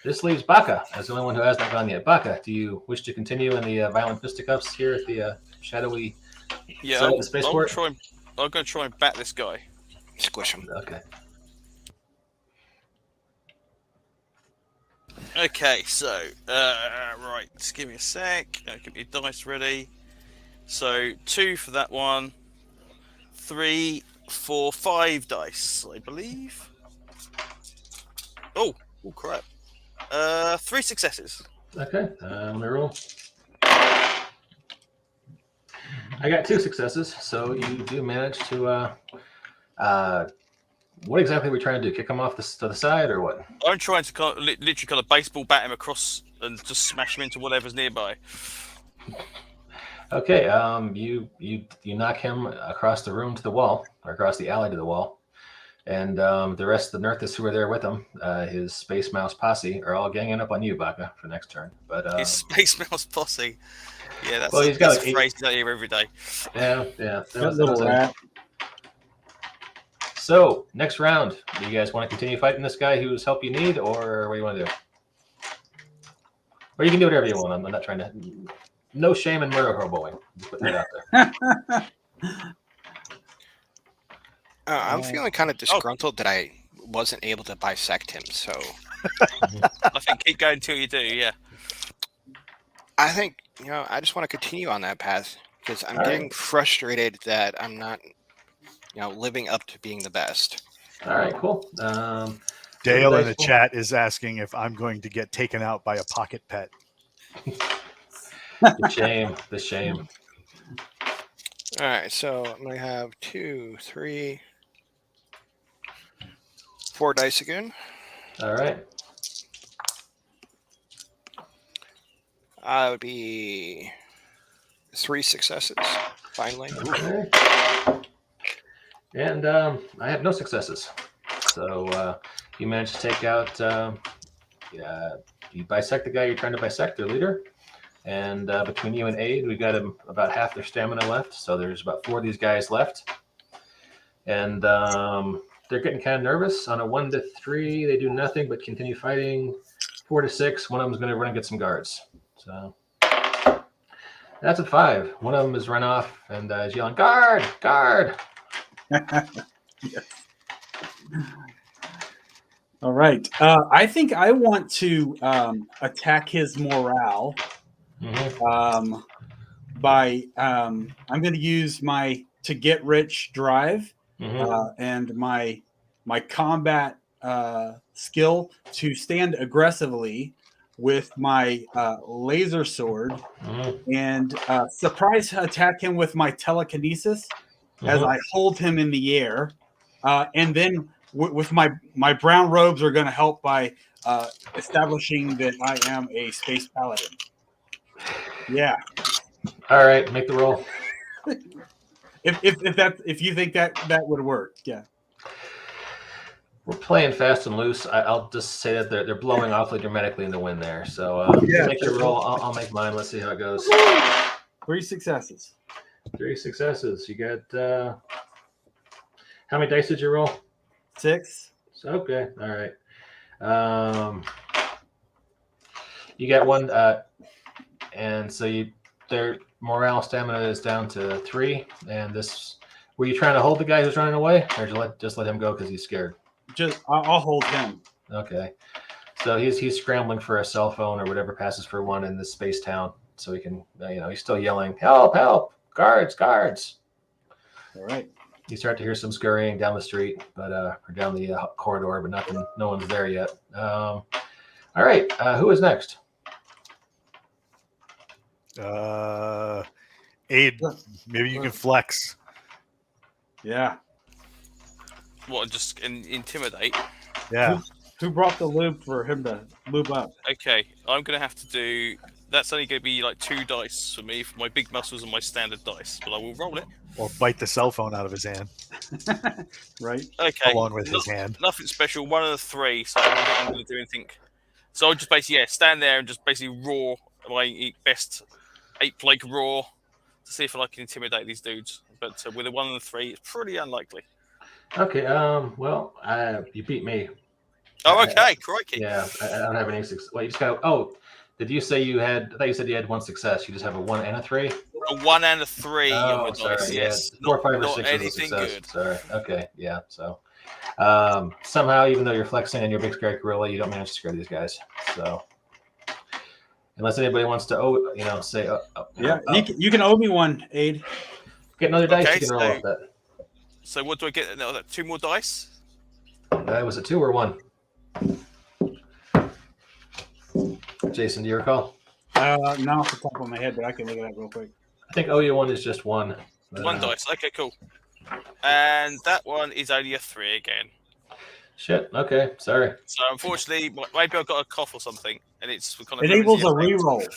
This leaves Baka as the only one who has not gone yet. Baka, do you wish to continue in the violent fisticuffs here at the shadowy side of the spaceport? I'm going to try and bat this guy. Squish him. Okay. Okay, so right, just give me a sec. Get your dice ready. So 2 for that one. 3, 4, 5 dice, I believe. Oh crap. 3 successes. Okay. Let me roll. I got 2 successes, so you do manage to. What exactly are we trying to do? Kick him off to the side, or what? I'm trying to literally kind of baseball bat him across and just smash him into whatever's nearby. Okay. You knock him across the room to the wall, or across the alley to the wall, and the rest of the Nerthus who are there with him, his Space Mouse posse, are all ganging up on you, Baka, for next turn. But His Space Mouse posse. Yeah, that's, well, he's got that's a phrase I hear every day. Yeah. That little rat. So, next round, do you guys want to continue fighting this guy whose help you need, or what do you want to do? Or you can do whatever you want. I'm not trying to. No shame in murder hoboing. Just put that out there. I'm feeling kind of disgruntled that I wasn't able to bisect him. So I think keep going until you do. Yeah. I think I just want to continue on that path because I'm All getting right. frustrated that I'm not, living up to being the best. All right, cool. Dale in the chat is asking if I'm going to get taken out by a pocket pet. The shame. All right, so I'm gonna have 2, 3, 4 dice again. All right. I would be 3 successes finally. Okay. And I have no successes. So you managed to take out. You bisect the guy you're trying to bisect, their leader. And between you and Aid, we've got about half their stamina left. So there's about 4 of these guys left. And they're getting kind of nervous. On a 1 to 3, they do nothing but continue fighting. 4 to 6, one of them is going to run and get some guards. So that's a 5. One of them is run off and is yelling, "Guard! Guard!" All right. I think I want to attack his morale by I'm going to use my to get rich drive and my combat skill to stand aggressively with my laser sword and surprise attack him with my telekinesis as I hold him in the air, and then with my brown robes are going to help by establishing that I am a space paladin. Yeah. All right, make the roll. If you think that would work, yeah. We're playing fast and loose. I'll just say that they're blowing awfully dramatically in the wind there. So make your roll. I'll make mine. Let's see how it goes. 3 successes. 3 successes. You got how many dice did you roll? 6. Okay. All right. You got 1, and so their morale stamina is down to 3. And this, were you trying to hold the guy who's running away, or did you just let him go because he's scared? I'll hold him. Okay. So he's scrambling for a cell phone or whatever passes for one in this space town, so he can, he's still yelling, "Help! Help! Guards! Guards!" All right. You start to hear some scurrying down the street, or down the corridor, but no one's there yet. All right. Who is next? Aid, maybe you can flex. Yeah. What, just intimidate? Yeah. Who brought the lube for him to lube up? Okay, I'm going to have to do... That's only going to be like 2 dice for me, for my big muscles and my standard dice, but I will roll it. Or bite the cell phone out of his hand. Right. Okay. Along with his hand. Nothing special, 1 of the 3, so I don't think I'm going to do anything. So I'll just basically, stand there and just basically roar my best ape-like roar to see if I can intimidate these dudes. But with a 1 and a 3, it's pretty unlikely. Okay. Well, you beat me. Oh, okay. Crikey. Yeah, I don't have any success. Well, you just got. Oh, did you say you had? I thought you said you had one success. You just have a 1 and a 3. A 1 and a 3 on my Oh, sorry. dice. Yeah, Yes. 4, 5, or Not 6 was a anything success. good. Sorry. Okay. Yeah. So, somehow, even though you're flexing and you're a big scary gorilla, you don't manage to scare these guys. So, unless anybody wants to, say, Yeah, you can owe me one, Aid. get another dice, Okay, you can roll off that. So what do I get? No, 2 more dice? Was it 2 or 1? Jason, do you recall? Not off the top of my head, but I can look at that real quick. I think OU1 is just 1. 1 dice. Okay, cool. And that one is only a 3 again. Shit. Okay. Sorry. So unfortunately, maybe I've got a cough or something, and it's kind of Enables a reroll.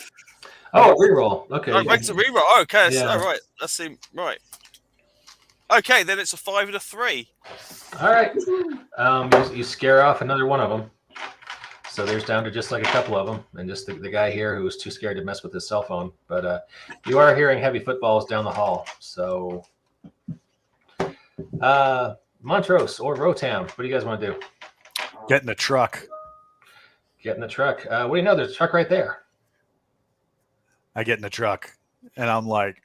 Oh, reroll. Okay. Oh, it's a reroll. Oh, okay. Yeah. All right. Let's see. Right. Okay, then it's a 5 and a 3. All right. You scare off another one of them. So there's down to just like a couple of them, and just the guy here who was too scared to mess with his cell phone. But you are hearing heavy footballs down the hall. So, Montrose or Rotam, what do you guys want to do? Get in the truck. Get in the truck. What do you know? There's a truck right there. I get in the truck, and I'm like,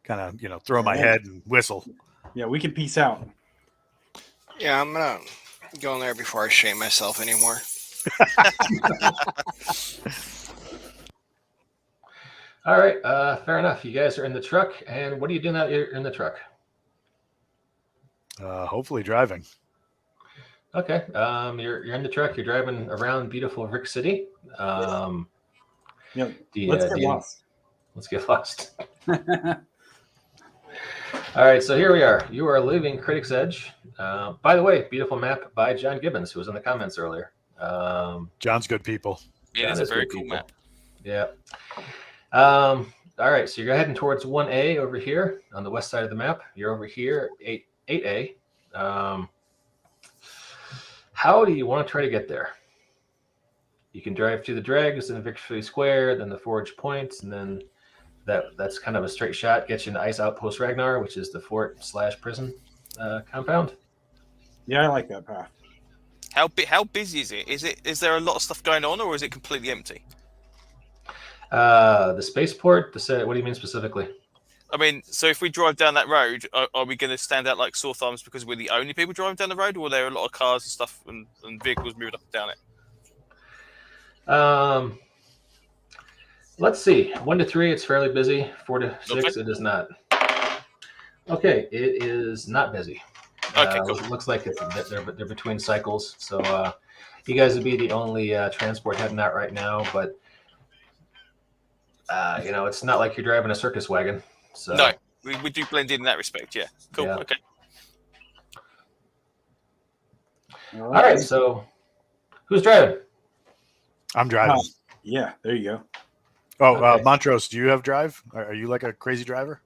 kind of, throw my head and whistle. Yeah, we can peace out. Yeah, I'm gonna go in there before I shame myself anymore. All right. Fair enough. You guys are in the truck, and what are you doing out here in the truck? Hopefully driving. Okay. You're in the truck. You're driving around beautiful Rick City. Yeah. Let's get lost. Let's get lost. All right. So here we are. You are leaving Critic's Edge. By the way, beautiful map by John Gibbons, who was in the comments earlier. John's good people. Yeah, it's a very cool map. Yeah. All right. So you're heading towards 1A over here on the west side of the map. You're over here, 8A. How do you want to try to get there? You can drive to the Dregs and Victory Square, then the Forge Points, and then that's kind of a straight shot. Gets you into Ice Outpost Ragnar, which is the fort/prison compound. Yeah, I like that path. How busy is it? Is there a lot of stuff going on, or is it completely empty? The spaceport. What do you mean specifically? I mean, so if we drive down that road, are we going to stand out like sore thumbs because we're the only people driving down the road, or are there a lot of cars and stuff and vehicles moving up and down it? Let's see. 1 to 3, it's fairly busy. 4 to 6, Okay. it is not. Okay, it is not busy. Okay, cool. Looks like they're between cycles. So you guys would be the only transport heading out right now, but it's not like you're driving a circus wagon. So No, we do blend in that respect. Yeah, cool. Yeah. Okay. All right. So who's driving? I'm driving. Yeah, there you go. Oh, Okay. Montrose, do you have drive? Are you like a crazy driver?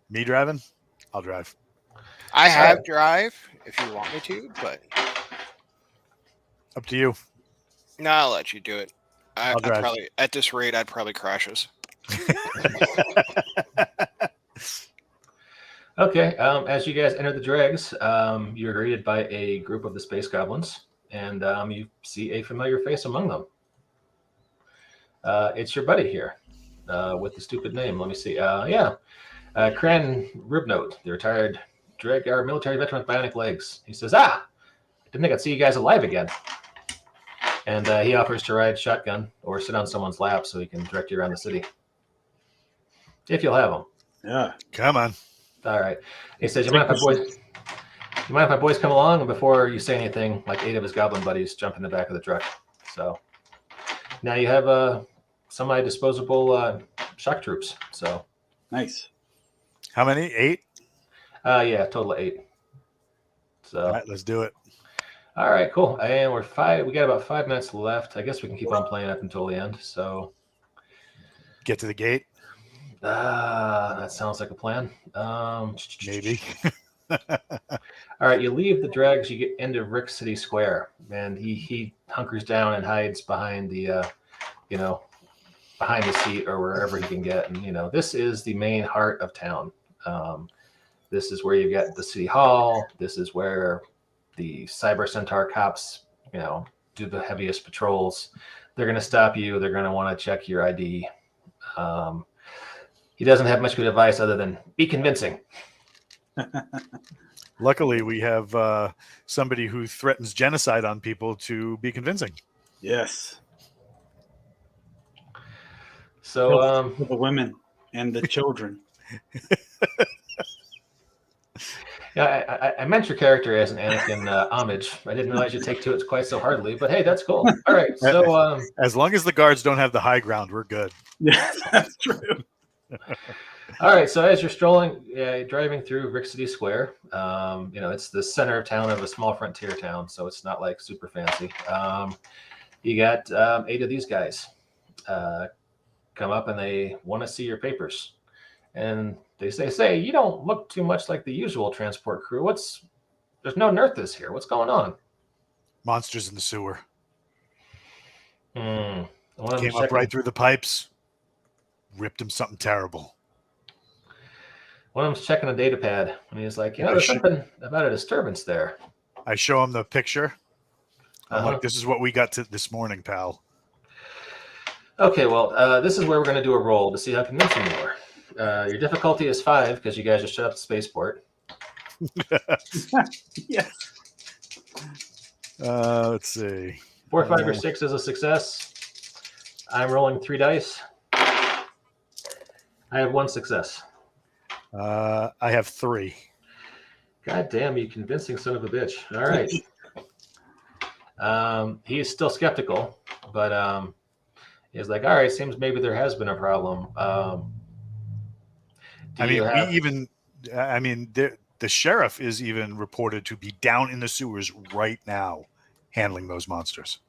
Me driving? I'll drive. I have drive if you want me to, but Up to you. no, I'll let you do it. I'll drive. Probably at this rate, I'd probably crash us. Okay. As you guys enter the Dregs, you're greeted by a group of the Space Goblins, and you see a familiar face among them. It's your buddy here with the stupid name. Let me see. Cran Ribnote, the retired Dregar military veteran with bionic legs. He says, I didn't think I'd see you guys alive again. And he offers to ride shotgun or sit on someone's lap so he can direct you around the city. If you'll have him. Yeah. Come on. All right. He says, you mind if my boys come along? And before you say anything, like 8 of his goblin buddies jump in the back of the truck. So now you have semi-disposable shock troops. So Nice. How many? 8? yeah, total of 8. So All right, let's do it. all right, cool. And we got about 5 minutes left. I guess we can keep on playing up until the end. So Get to the gate. that sounds like a plan. Maybe. All right, you leave the Dregs, you get into Rick City Square, and he hunkers down and hides behind the behind the seat or wherever he can get. And this is the main heart of town. This is where you get the city hall. This is where the Cyber Centaur cops, do the heaviest patrols. They're going to stop you. They're going to want to check your ID. He doesn't have much good advice other than be convincing. Luckily, we have somebody who threatens genocide on people to be convincing. Yes. So, For the women and the children. yeah, I meant your character as an Anakin homage. I didn't realize you'd take to it quite so hardly, but hey, that's cool. All right, so As long as the guards don't have the high ground, we're good. Yeah, that's true. all right, so as you're strolling, driving through Rick City Square, it's the center of town of a small frontier town, so it's not like super fancy. You got 8 of these guys come up and they want to see your papers, and they say, you don't look too much like the usual transport crew. There's no Nerthus here. What's going on? Monsters in the sewer. One of them Came up checking- right through the pipes. Ripped him something terrible. One of them's checking a data pad, and he's like, there's something about a disturbance there. I show him the picture. I'm Uh-huh. like, this is what we got this morning, pal. Okay, well, this is where we're going to do a roll to see how convincing you are. Your difficulty is 5 because you guys just shut up the spaceport. Yes. Let's see. 4, 5, or 6 is a success. I'm rolling 3 dice. I have 1 success. I have 3. God damn, you convincing son of a bitch. All right. He's still skeptical, but he's like, all right, seems maybe there has been a problem. The sheriff is even reported to be down in the sewers right now handling those monsters.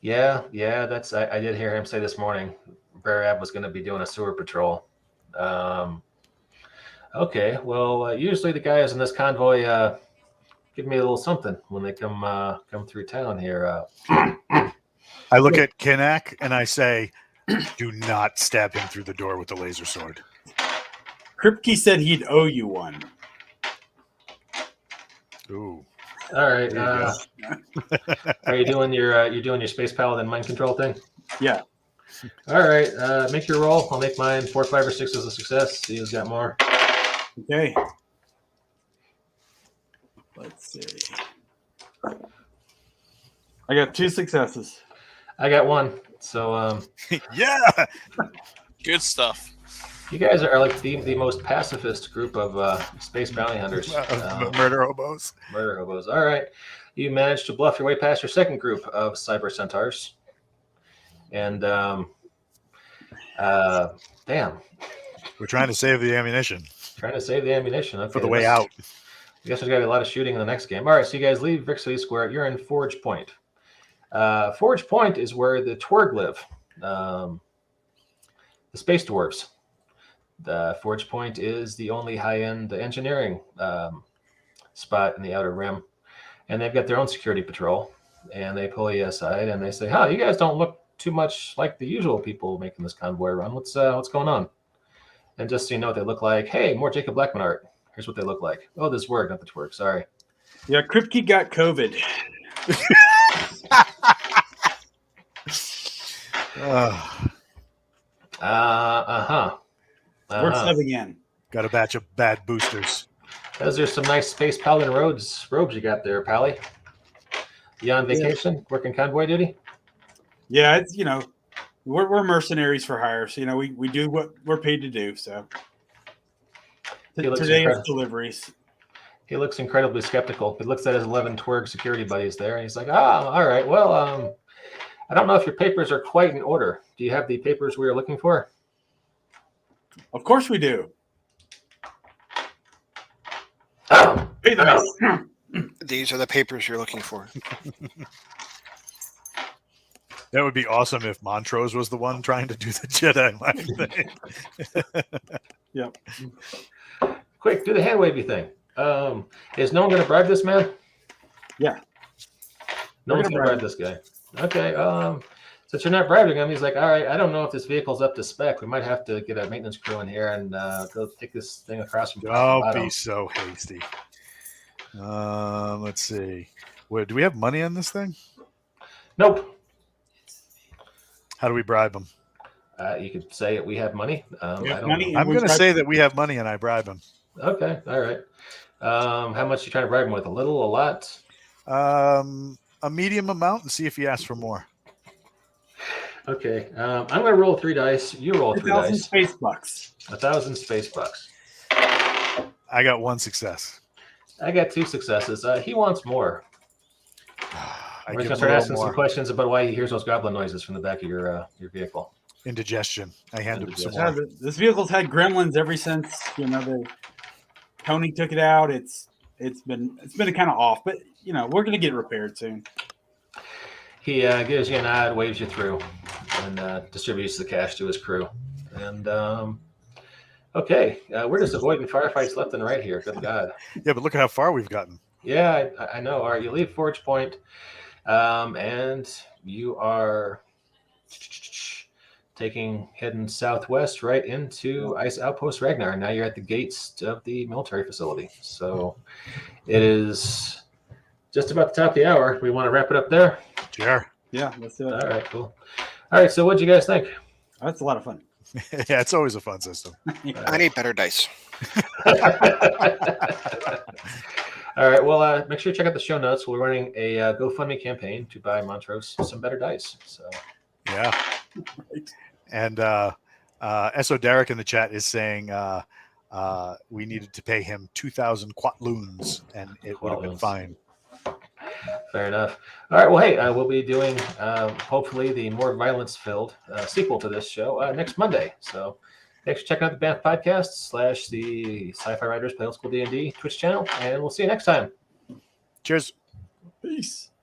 Yeah, I did hear him say this morning Barab was going to be doing a sewer patrol. Okay, well, usually the guys in this convoy give me a little something when they come through town here. I look at Kinnack and I say, do not stab him through the door with the laser sword. Kripke said he'd owe you one. Ooh. All right. There Are you doing your space paladin mind control thing? Yeah. All right. Make your roll. I'll make mine 4, 5, or 6 as a success. See who's got more. Okay. Let's see. I got 2 successes. I got 1. So Yeah. Good stuff. you guys are like the most pacifist group of space bounty hunters. Murder hobos. Murder hobos. All right. You managed to bluff your way past your second group of cyber centaurs. And damn. We're trying to save the ammunition Trying to save the ammunition. Okay, for the way out. I guess there's going to be a lot of shooting in the next game. All right, so you guys leave Vic City Square. You're in Forge Point. Forge Point is where the Twerg live, the space dwarves. The Forge Point is the only high-end engineering spot in the Outer Rim. And they've got their own security patrol. And they pull you aside and they say, you guys don't look too much like the usual people making this convoy run. What's going on? And just so you know what they look like, hey, more Jacob Blackman art. Here's what they look like. Oh, this Word, not the Twerg. Sorry. Yeah, Kripke got COVID. We're subbing in. Got a batch of bad boosters. Those are some nice Space Paladin robes you got there, Pally. You on vacation? Working convoy duty? Yeah, it's we're mercenaries for hire, so we do what we're paid to do. So today is deliveries. He looks incredibly skeptical. He looks at his 11 Twerg security buddies there, and he's like, all right, well, I don't know if your papers are quite in order. Do you have the papers we are looking for? Of course we do. Pay the bill. These are the papers you're looking for. That would be awesome if Montrose was the one trying to do the Jedi mind thing. Yep. Quick, do the hand wavy thing. Is no one going to bribe this man? Yeah. No one's going to bribe this guy. Okay. Since you're not bribing him, he's like, all right, I don't know if this vehicle's up to spec. We might have to get a maintenance crew in here and go take this thing across from top to Don't bottom. be so hasty. Let's see. Do we have money on this thing? Nope. How do we bribe him? You could say we have money. I don't money. know. I'm going to say that we have money and I bribe him. Okay, all right. How much you trying to bribe him with? A little, a lot? A medium amount and see if he asks for more. Okay. I'm going to roll 3 dice. You roll 3 1,000 dice. space bucks. 1,000 space bucks. I got 1 success. I got 2 successes. He wants more. I We're give going to him a start little asking some more. questions about why he hears those goblin noises from the back of your vehicle. Indigestion. I hand him some Yeah, more. this vehicle's had gremlins ever since Tony took it out. It's been kind of off, but we're gonna get it repaired soon. He gives you a nod, waves you through, and distributes the cash to his crew. And okay, we're just avoiding firefights left and right here. Good God. Yeah, but look at how far we've gotten. Yeah, I know. All right, you leave Forge Point, and you are heading southwest right into Ice Outpost Ragnar. Now you're at the gates of the military facility. So it is just about the top of the hour. We want to wrap it up there. Sure. Yeah, let's do it. All right, cool. All right, so what'd you guys think? That's a lot of fun. Yeah, it's always a fun system. I need better dice. All right, well, make sure you check out the show notes. We're running a GoFundMe campaign to buy Montrose some better dice. So Yeah. And Esoteric in the chat is saying we needed to pay him 2,000 quatloons, and it would have been Quatloons. fine. fair enough. All right, well, hey, we'll be doing hopefully the more violence-filled sequel to this show next Monday. So thanks for checking out the Banff Podcast / the Sci-Fi Writers Play Old School D&D Twitch channel, and we'll see you next time. Cheers. Peace.